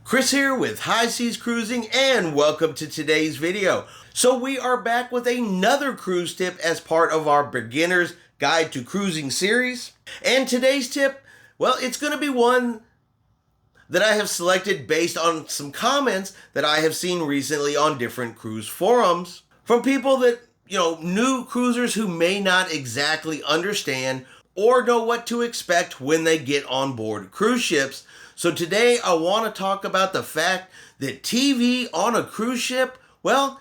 Chris here with High Seas Cruising, and welcome to today's video. So we are back with another cruise tip as part of our Beginner's Guide to Cruising series. And today's tip, well, it's going to be one that I have selected based on some comments that I have seen recently on different cruise forums from people that, new cruisers who may not exactly understand or know what to expect when they get on board cruise ships. So today I want to talk about the fact that TV on a cruise ship, well,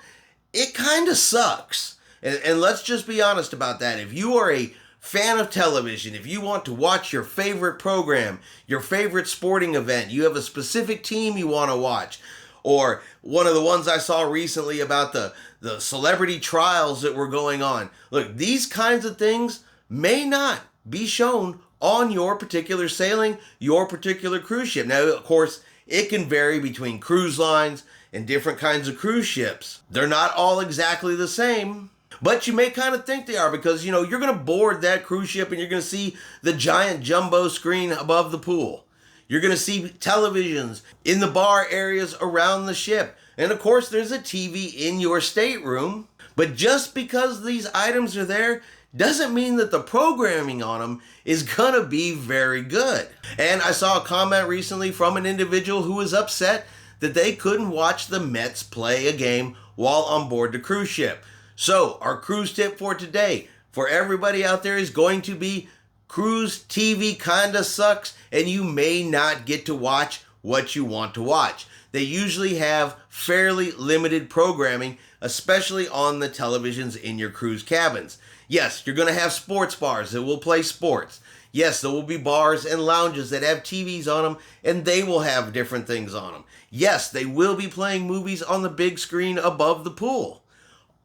it kind of sucks. And let's just be honest about that. If you are a fan of television, if you want to watch your favorite program, your favorite sporting event, you have a specific team you want to watch, or one of the ones I saw recently about the celebrity trials that were going on. Look, these kinds of things may not be shown on your particular sailing, your particular cruise ship. Now, of course, it can vary between cruise lines and different kinds of cruise ships. They're not all exactly the same, but you may kind of think they are because, you're going to board that cruise ship and you're going to see the giant jumbo screen above the pool. You're going to see televisions in the bar areas around the ship. And of course, there's a TV in your stateroom. But just because these items are there doesn't mean that the programming on them is gonna be very good. And I saw a comment recently from an individual who was upset that they couldn't watch the Mets play a game while on board the cruise ship. So our cruise tip for today, for everybody out there, is going to be cruise TV kinda sucks and you may not get to watch what you want to watch. They usually have fairly limited programming, especially on the televisions in your cruise cabins. Yes, you're going to have sports bars that will play sports. Yes, there will be bars and lounges that have TVs on them, and they will have different things on them. Yes, they will be playing movies on the big screen above the pool.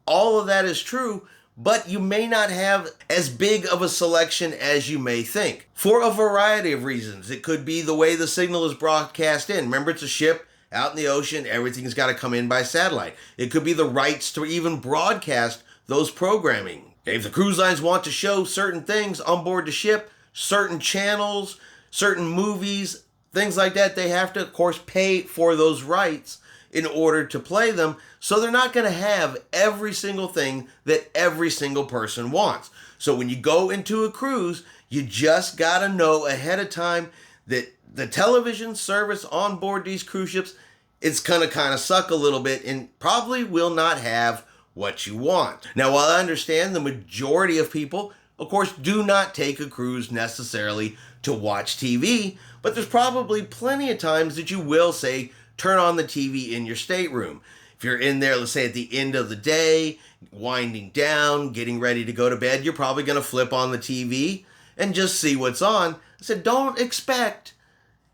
All of that is true, but you may not have as big of a selection as you may think. For a variety of reasons. It could be the way the signal is broadcast in. Remember, it's a ship out in the ocean. Everything's got to come in by satellite. It could be the rights to even broadcast those programming. If the cruise lines want to show certain things on board the ship, certain channels, certain movies, things like that, they have to, of course, pay for those rights in order to play them. So they're not going to have every single thing that every single person wants. So when you go into a cruise, you just got to know ahead of time that the television service on board these cruise ships, it's going to kind of suck a little bit and probably will not have what you want. Now, while I understand the majority of people, of course, do not take a cruise necessarily to watch TV, but there's probably plenty of times that you will say, turn on the TV in your stateroom. If you're in there, let's say at the end of the day, winding down, getting ready to go to bed, you're probably going to flip on the TV and just see what's on. I said, don't expect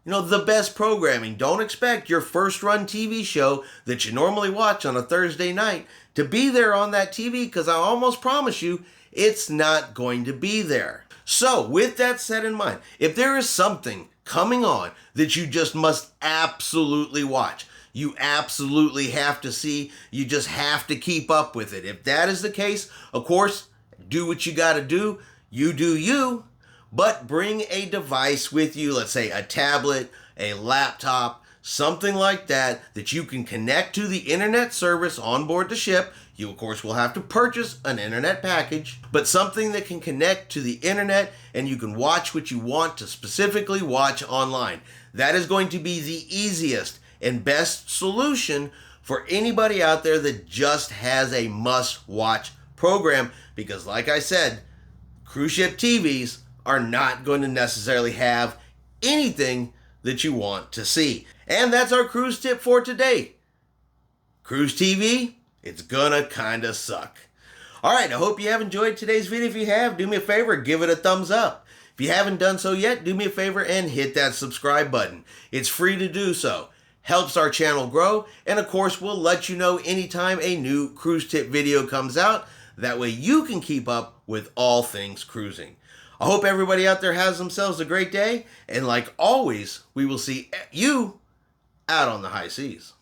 the best programming. Don't expect your first run TV show that you normally watch on a Thursday night to be there on that TV, because I almost promise you it's not going to be there. So with that said in mind, if there is something coming on that you just must absolutely watch, you absolutely have to see, you just have to keep up with it. If that is the case, of course, do what you got to do. You do you. But bring a device with you, let's say a tablet, a laptop, something like that you can connect to the internet service on board the ship. You, of course, will have to purchase an internet package, but something that can connect to the internet and you can watch what you want to specifically watch online. That is going to be the easiest and best solution for anybody out there that just has a must-watch program, because like I said, cruise ship TVs are not going to necessarily have anything that you want to see. And that's our cruise tip for today. Cruise TV, it's gonna kinda suck. Alright, I hope you have enjoyed today's video. If you have, do me a favor, give it a thumbs up. If you haven't done so yet, do me a favor and hit that subscribe button. It's free to do so. Helps our channel grow, and of course we'll let you know anytime a new cruise tip video comes out. That way you can keep up with all things cruising. I hope everybody out there has themselves a great day, and like always, we will see you out on the high seas.